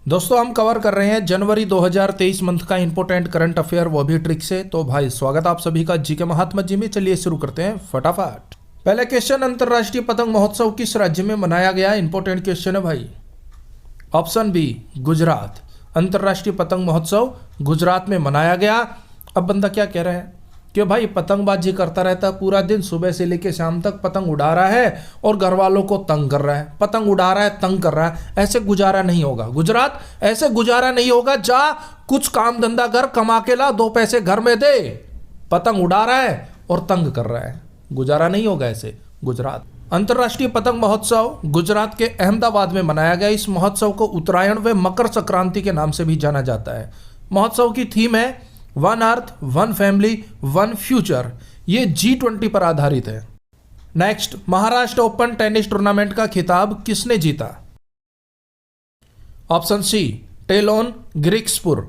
दोस्तों हम कवर कर रहे हैं जनवरी 2023 मंथ का इंपोर्टेंट करंट अफेयर, वो भी ट्रिक से। तो भाई स्वागत आप सभी का जी के महात्मा जी में। चलिए शुरू करते हैं फटाफट। पहले क्वेश्चन, अंतरराष्ट्रीय पतंग महोत्सव किस राज्य में मनाया गया? इंपोर्टेंट क्वेश्चन है भाई। Option B Gujarat. अंतरराष्ट्रीय पतंग महोत्सव गुजरात में मनाया गया। अब बंदा क्या कह रहा है कि भाई पतंगबाजी करता रहता है पूरा दिन, सुबह से लेकर शाम तक पतंग उड़ा रहा है और घर वालों को तंग कर रहा है। पतंग उड़ा रहा है, तंग कर रहा है, ऐसे गुजारा नहीं होगा। गुजरात ऐसे गुजारा नहीं होगा। जा कुछ काम धंधा कर, कमा के ला, 2 पैसे घर में दे। पतंग उड़ा रहा है और तंग कर रहा है, गुजारा नहीं होगा ऐसे गुजरात। अंतर्राष्ट्रीय पतंग महोत्सव गुजरात के अहमदाबाद में मनाया गया। इस महोत्सव को उत्तरायण व मकर संक्रांति के नाम से भी जाना जाता है। महोत्सव की थीम है one earth, one family, one future. ये G20 पर आधारित है। Next, Maharashtra open tennis tournament का खिताब किसने जीता? Option C Tallon Griekspoor.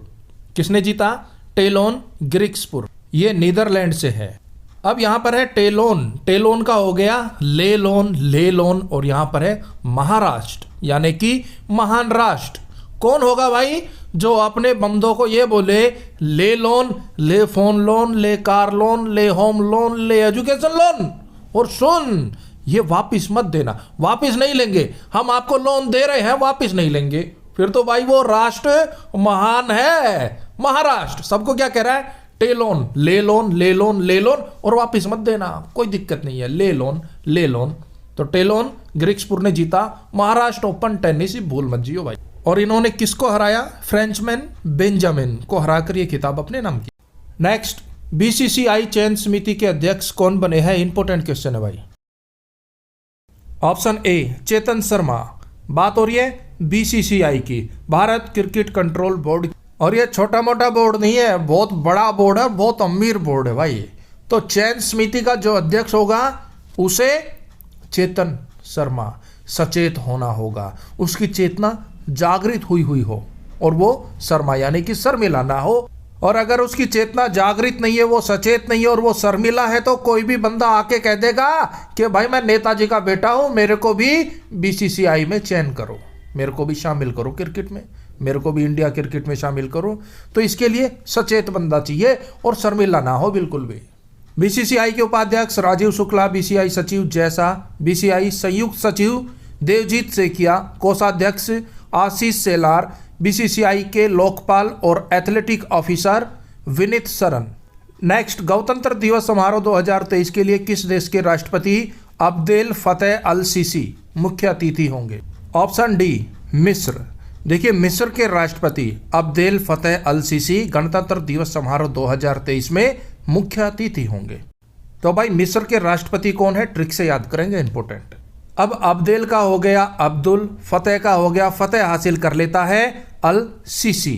किसने जीता? टेलोन ग्रिक्सपुर। ये नीदरलैंड से है। अब यहां पर है टेलोन, टेलोन का हो गया ले लोन, और यहां पर है महाराष्ट्र यानी कि महान राष्ट्र। कौन होगा भाई जो अपने बंदों को ये बोले ले लोन, ले फोन लोन, ले कार लोन, ले होम लोन, ले एजुकेशन लोन, और सुन ये वापिस मत देना। वापिस नहीं लेंगे, हम आपको लोन दे रहे हैं, वापिस नहीं लेंगे। फिर तो भाई वो राष्ट्र महान है, महाराष्ट्र। सबको क्या कह रहा है? टेलोन, ले लोन, ले लोन, ले लोन, और वापिस मत देना, कोई दिक्कत नहीं है, ले लोन, ले लोन। तो टेलोन ग्रिक्सपुर ने जीता महाराष्ट्र ओपन टेनिस। भूल मत जियो भाई। और इन्होंने किसको हराया? फ्रेंचमैन बेंजामिन को हराकर ये खिताब अपने नाम की। नेक्स्ट, बीसीसीआई चयन समिति के अध्यक्ष कौन बने हैं? इंपोर्टेंट क्वेश्चन है भाई। Option A Chetan Sharma. बात हो रही है बीसीसीआई की, भारत क्रिकेट कंट्रोल बोर्ड। और ये छोटा मोटा बोर्ड नहीं है, बहुत बड़ा बोर्ड है, बहुत अमीर बोर्ड है भाई। तो चयन समिति का जो अध्यक्ष होगा उसे चेतन शर्मा सचेत होना होगा, उसकी चेतना जागृत हुई हो, और वो शर्मा यानी कि शर्मिला ना हो। और अगर उसकी चेतना जागृत नहीं है, वो सचेत नहीं है और वो शर्मिला है, तो कोई भी बंदा आके कह देगा कि भाई मैं नेताजी का बेटा हूं, मेरे को भी बीसीसीआई में चयन करो, मेरे को भी शामिल करो क्रिकेट में, मेरे को भी इंडिया क्रिकेट में शामिल करो। तो इसके लिए सचेत बंदा चाहिए और शर्मिला ना हो बिल्कुल भी। बीसीसीआई के उपाध्यक्ष राजीव शुक्ला, बीसीसीआई सचिव जैसा, बीसीसीआई संयुक्त सचिव देवजीत सेकिया, कोषाध्यक्ष आशीष सेलार, बीसीसीआई के लोकपाल और athletic officer Vineet Saran. Next, गणतंत्र दिवस समारोह 2023 के लिए किस देश के राष्ट्रपति अब्देल फतेह अल सीसी मुख्य अतिथि होंगे? ऑप्शन डी मिस्र। देखिए मिस्र के राष्ट्रपति अब्देल फतेह अल सीसी गणतंत्र दिवस समारोह 2023 में मुख्य अतिथि होंगे। तो भाई मिस्र के राष्ट्रपति कौन है? ट्रिक से याद करेंगे, इंपोर्टेंट। अब अब्देल का हो गया अब्दुल, फतेह का हो गया फतेह, हासिल कर लेता है अल सीसी।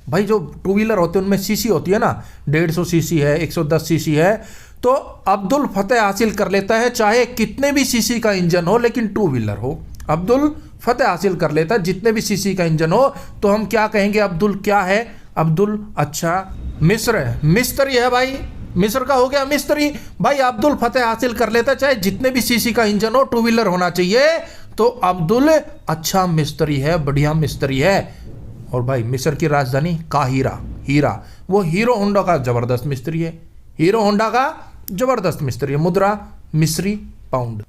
भाई जो 2 व्हीलर होते हैं उनमें सीसी होती है ना, 150 सीसी है, 110 सीसी है। तो अब्दुल फतेह हासिल कर लेता है, चाहे कितने भी सीसी का इंजन हो, लेकिन 2 व्हीलर हो। अब्दुल फतेह हासिल कर लेता है जितने भी सीसी का इंजन हो। तो हम क्या कहेंगे? अब्दुल क्या है? अब्दुल अच्छा मिस्र है, मिस्त्री है भाई, मिस्र का हो गया मिस्त्री। भाई अब्दुल फतेह हासिल कर लेता है चाहे जितने भी सीसी का इंजन हो, 2 व्हीलर होना चाहिए। तो अब्दुल अच्छा मिस्त्री है, बढ़िया मिस्त्री है। और भाई मिस्र की राजधानी काहिरा, हीरा, वो हीरो होंडा का जबरदस्त मिस्त्री है, हीरो होंडा का जबरदस्त मिस्त्री है। मुद्रा मिस्री पाउंड।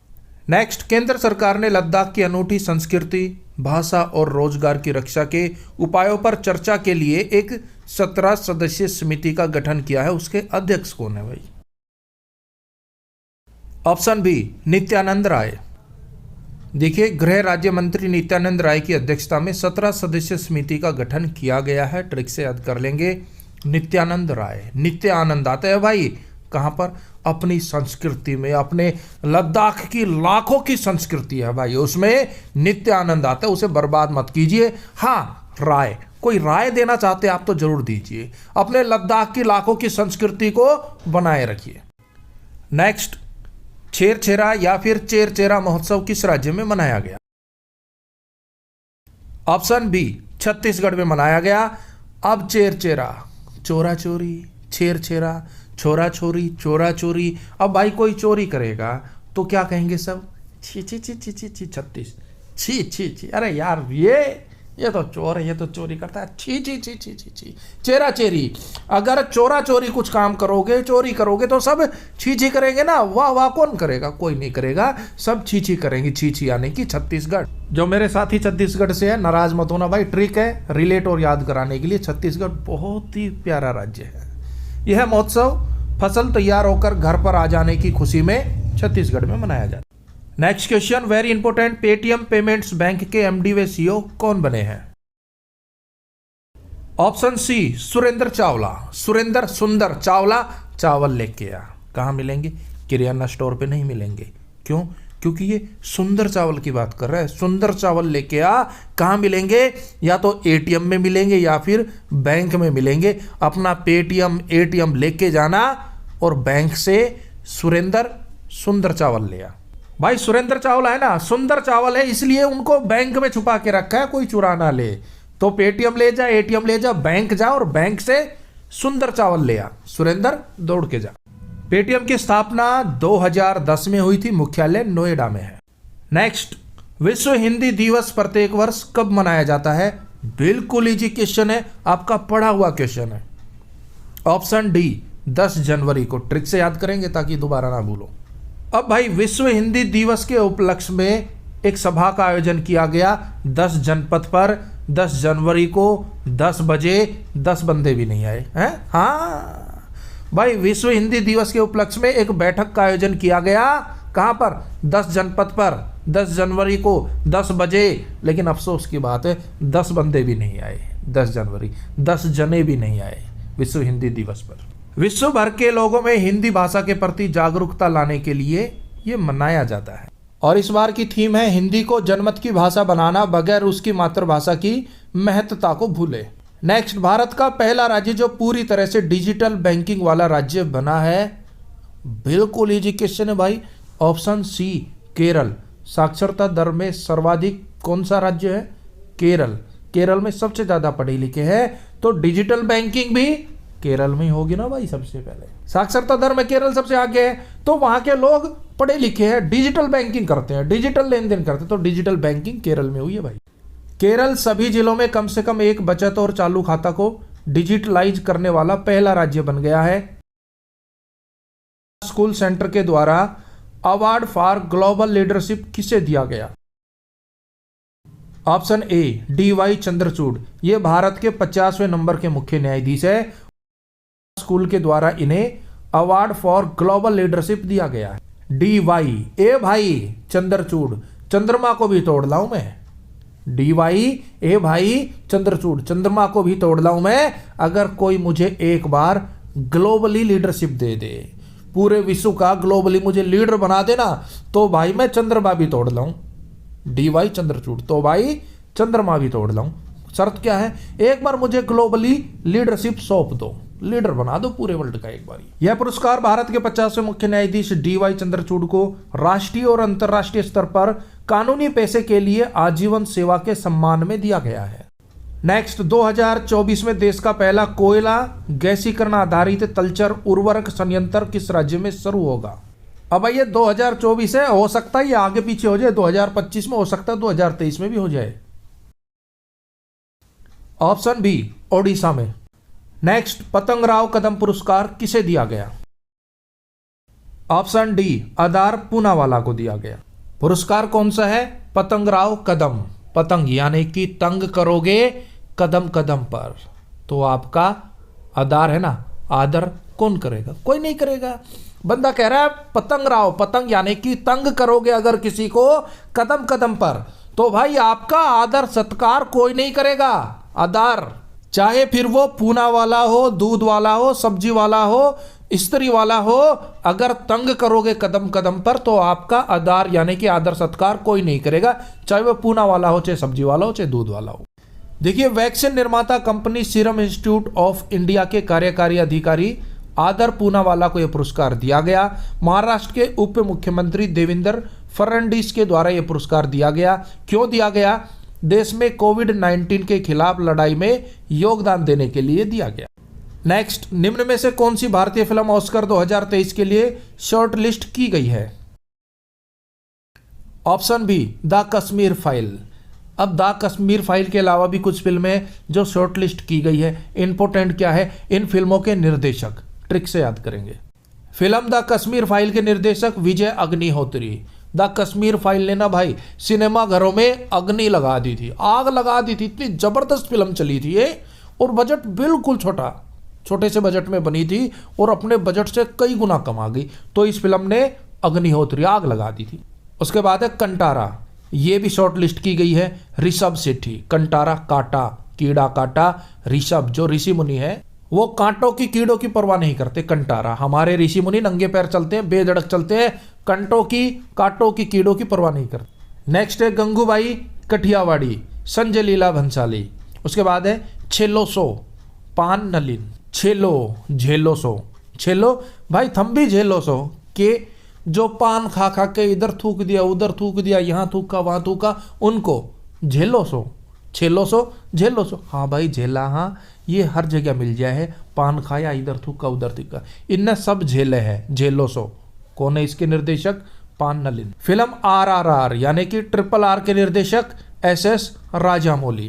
नेक्स्ट, केंद्र सरकार ने लद्दाख की अनूठी संस्कृति, भाषा और रोजगार की रक्षा के उपायों पर चर्चा के लिए एक 17 सदस्यीय समिति का गठन किया है। उसके अध्यक्ष कौन है भाई? Option B Nityanand Rai. देखिए गृह राज्य मंत्री नित्यानंद राय की अध्यक्षता में 17 सदस्यीय समिति का गठन किया गया है। ट्रिक से याद कर लेंगे, नित्यानंद राय। नित्य आनंद आता है भाई कहां पर? अपनी संस्कृति में, अपने लद्दाख की लाखों की संस्कृति है भाई, उसमें नित्य आनंद आता है, उसे बर्बाद मत कीजिए। हाँ राय, कोई राय देना चाहते आप तो जरूर दीजिए, अपने लद्दाख की लाखों की संस्कृति को बनाए रखिए। नेक्स्ट, छेरछेरा या फिर चेरचेरा महोत्सव किस राज्य में मनाया गया? ऑप्शन बी छत्तीसगढ़ में मनाया गया। अब चेरचेरा चोरा चोरी, छेरछेरा छोरा छोरी, चोरा चोरी। अब भाई कोई चोरी करेगा तो क्या कहेंगे सब? छी छी छी छी छी छी 36, छी छी छी। अरे यार ये तो चोर है, ये तो चोरी करता है, छी छी छी छी छी छी, चेरा चेरी। अगर चोरा चोरी कुछ काम करोगे, चोरी करोगे तो सब छी छी करेंगे ना, वाह वाह कौन करेगा? कोई नहीं करेगा, सब छी छी करेंगे। छी छी यानी कि छत्तीसगढ़। जो मेरे साथी छत्तीसगढ़ से है, नाराज मत होना भाई, ट्रिक है रिलेट और याद कराने के लिए। छत्तीसगढ़ बहुत ही प्यारा राज्य है। यह महोत्सव फसल तैयार होकर घर पर आ जाने की खुशी में छत्तीसगढ़ में मनाया जाता है। Next question very important, Paytm payments bank के एमडी व सीईओ कौन बने हैं? Option C Surendra Chawla. सुरेंद्र सुंदर चावला चावल लेके आ। कहां मिलेंगे? किराना स्टोर पे नहीं मिलेंगे। क्यों? क्योंकि ये सुंदर चावल की बात कर रहा है। सुंदर चावल लेके आ। कहां मिलेंगे? या तो एटीएम में मिलेंगे या फिर बैंक में मिलेंगे। अपना पेटीएम एटीएम लेके जाना और बैंक से सुरेंद्र सुंदर चावल ले आ। भाई सुरेंद्र चावल है ना, सुंदर चावल है, इसलिए उनको बैंक में छुपा के रखा है, कोई चुरा ना ले। तो पेटीएम ले जा, एटीएम ले जा, बैंक जा और बैंक से सुंदर चावल ले आ। सुरेंद्र दौड़ के जा। पेटीएम की स्थापना 2010 में हुई थी, मुख्यालय नोएडा में है। नेक्स्ट, विश्व हिंदी दिवस प्रत्येक वर्ष कब मनाया जाता है? बिल्कुल इजी क्वेश्चन है, आपका पढ़ा हुआ क्वेश्चन है। ऑप्शन डी 10 जनवरी को। ट्रिक से याद करेंगे ताकि दोबारा ना भूलो। अब भाई विश्व हिंदी दिवस के उपलक्ष्य में एक सभा का आयोजन किया गया 10 जनपद पर 10 जनवरी को 10 बजे। 10 बंदे भी नहीं आए हैं। हाँ भाई, विश्व हिंदी दिवस के उपलक्ष्य में एक बैठक का आयोजन किया गया। कहां पर? 10 जनपद पर 10 जनवरी को 10 बजे। लेकिन अफसोस की बात है 10 बंदे भी नहीं आए। 10 जनवरी 10 जने भी नहीं आए विश्व हिंदी दिवस पर। विश्व भर के लोगों में हिंदी भाषा के प्रति जागरूकता लाने के लिए ये मनाया जाता है। और इस बार की थीम है हिंदी को जनमत की भाषा बनाना बगैर उसकी मातृभाषा की महत्ता को भूले। नेक्स्ट, भारत का पहला राज्य जो पूरी तरह से डिजिटल बैंकिंग वाला राज्य बना है। बिल्कुल इजी क्वेश्चन है भाई। Option C Kerala. साक्षरता दर में सर्वाधिक कौन सा राज्य है? केरल। केरल में सबसे ज्यादा पढ़े लिखे हैं, तो डिजिटल बैंकिंग भी केरल में ही होगी ना भाई। सबसे पहले साक्षरता दर में केरल सबसे आगे है, तो वहां के लोग पढ़े लिखे हैं, डिजिटल बैंकिंग करते हैं, डिजिटल लेन देन करते हैं, तो डिजिटल बैंकिंग केरल में हुई है भाई। केरल सभी जिलों में कम से कम एक बचत और चालू खाता को डिजिटलाइज करने वाला पहला राज्य बन गया है। स्कूल सेंटर के द्वारा अवार्ड फॉर ग्लोबल लीडरशिप किसे दिया गया? Option A DY Chandrachud. ये भारत के 50वें नंबर के मुख्य न्यायाधीश है। स्कूल के द्वारा इन्हें अवार्ड फॉर ग्लोबल लीडरशिप दिया गया है। DY ए भाई चंद्रचूड़, चंद्रमा को भी तोड़ लाऊं मैं। DY ए भाई चंद्रचूड़, चंद्रमा को भी तोड़ लाऊं मैं। अगर कोई मुझे एक बार ग्लोबली लीडरशिप दे दे, पूरे विश्व का ग्लोबली मुझे लीडर बना देना, तो भाई मैं चंद्रमा भी तोड़ लाऊं। DY चंद्रचूड़, तो भाई चंद्रमा भी तोड़ लाऊं। शर्त क्या है? एक बार मुझे ग्लोबली लीडरशिप सौंप दो, लीडर बना दो पूरे वर्ल्ड का एक बार। यह पुरस्कार भारत के 50वें मुख्य न्यायाधीश DY चंद्रचूड़ को राष्ट्रीय और अंतर्राष्ट्रीय स्तर पर कानूनी पेशे के लिए आजीवन सेवा के सम्मान में दिया गया है। नेक्स्ट, 2024 में देश का पहला कोयला गैसीकरण आधारित तलचर उर्वरक संयंत्र किस राज्य में शुरू होगा? अब ये 2024 है, हो सकता है ये आगे पीछे हो जाए, 2025 में हो सकता है, 2023 में भी हो जाए। ऑप्शन बी ओडिशा में। नेक्स्ट, पतंगराव कदम पुरस्कार किसे दिया गया? ऑप्शन डी आधार पूनावाला को दिया गया। पुरस्कार कौन सा है? पतंगराव कदम। पतंग यानी कि तंग करोगे कदम कदम पर, तो आपका आधार है ना, आदर कौन करेगा? कोई नहीं करेगा। बंदा कह रहा है पतंगराव, पतंग यानी कि तंग करोगे अगर किसी को कदम कदम पर, तो भाई आपका आदर सत्कार कोई नहीं करेगा। आदर चाहे फिर वो पूना वाला हो, दूध वाला हो, सब्जी वाला हो, स्त्री वाला हो, अगर तंग करोगे कदम कदम पर तो आपका आदर यानी कि आदर सत्कार कोई नहीं करेगा, चाहे वो पूना वाला हो, चाहे सब्जी वाला हो, चाहे दूध वाला हो। देखिए, वैक्सीन निर्माता company serum institute of India के कार्यकारी अधिकारी आदर पूनावाला को यह पुरस्कार दिया गया। महाराष्ट्र के उप मुख्यमंत्री देवेंद्र फडणवीस के द्वारा यह पुरस्कार दिया गया। क्यों दिया गया? देश में कोविड-19 के खिलाफ लड़ाई में योगदान देने के लिए दिया गया। नेक्स्ट, निम्न में से कौन सी भारतीय फिल्म ऑस्कर 2023 के लिए शॉर्ट लिस्ट की गई है? Option be the Kashmir file. अब द कश्मीर फाइल के अलावा भी कुछ फिल्में जो शॉर्टलिस्ट की गई है। इंपॉर्टेंट क्या है, इन फिल्मों के निर्देशक, ट्रिक से याद करेंगे। फिल्म द कश्मीर फाइल के निर्देशक विजय अग्निहोत्री। द कश्मीर फाइल ने ना भाई सिनेमा घरों में अग्नि लगा दी थी, आग लगा दी थी। इतनी जबरदस्त फिल्म चली थी ये, और बजट बिल्कुल छोटा, छोटे से बजट में बनी थी और अपने बजट से कई गुना कमा गई। तो इस फिल्म ने अग्निहोत्री आग लगा दी थी। उसके बाद है कंटारा, ये भी शॉर्ट लिस्ट की गई है। ऋषभ सेठी। कंटारा कांटा, कीड़ा काटा, ऋषभ जो ऋषि मुनि है वो कांटों की कीड़ों की परवाह नहीं करते। कंटारा, हमारे ऋषि मुनि नंगे पैर चलते हैं, बेधड़क चलते हैं, कांटों की कीड़ों की परवाह नहीं करते। नेक्स्ट है गंगूबाई कठियावाड़ी, संजय लीला भंसाली। उसके बाद है छेलो सो, पान नलिन। झेलो सो भाई थम्बी झेलो सो के जो पान खा खा के इधर थूक दिया, उधर थूक दिया, यहाँ थूका, वहां थूका, उनको झेलो सो। हाँ भाई झेला, हाँ ये हर जगह मिल जाए है। पान खाया, इधर थूका, उधर थूका, इनने सब झेले हैं। झेलो सो। कौन है इसके निर्देशक? पान नलिन। फिल्म RRR यानी कि RRR के निर्देशक SS राजामौली।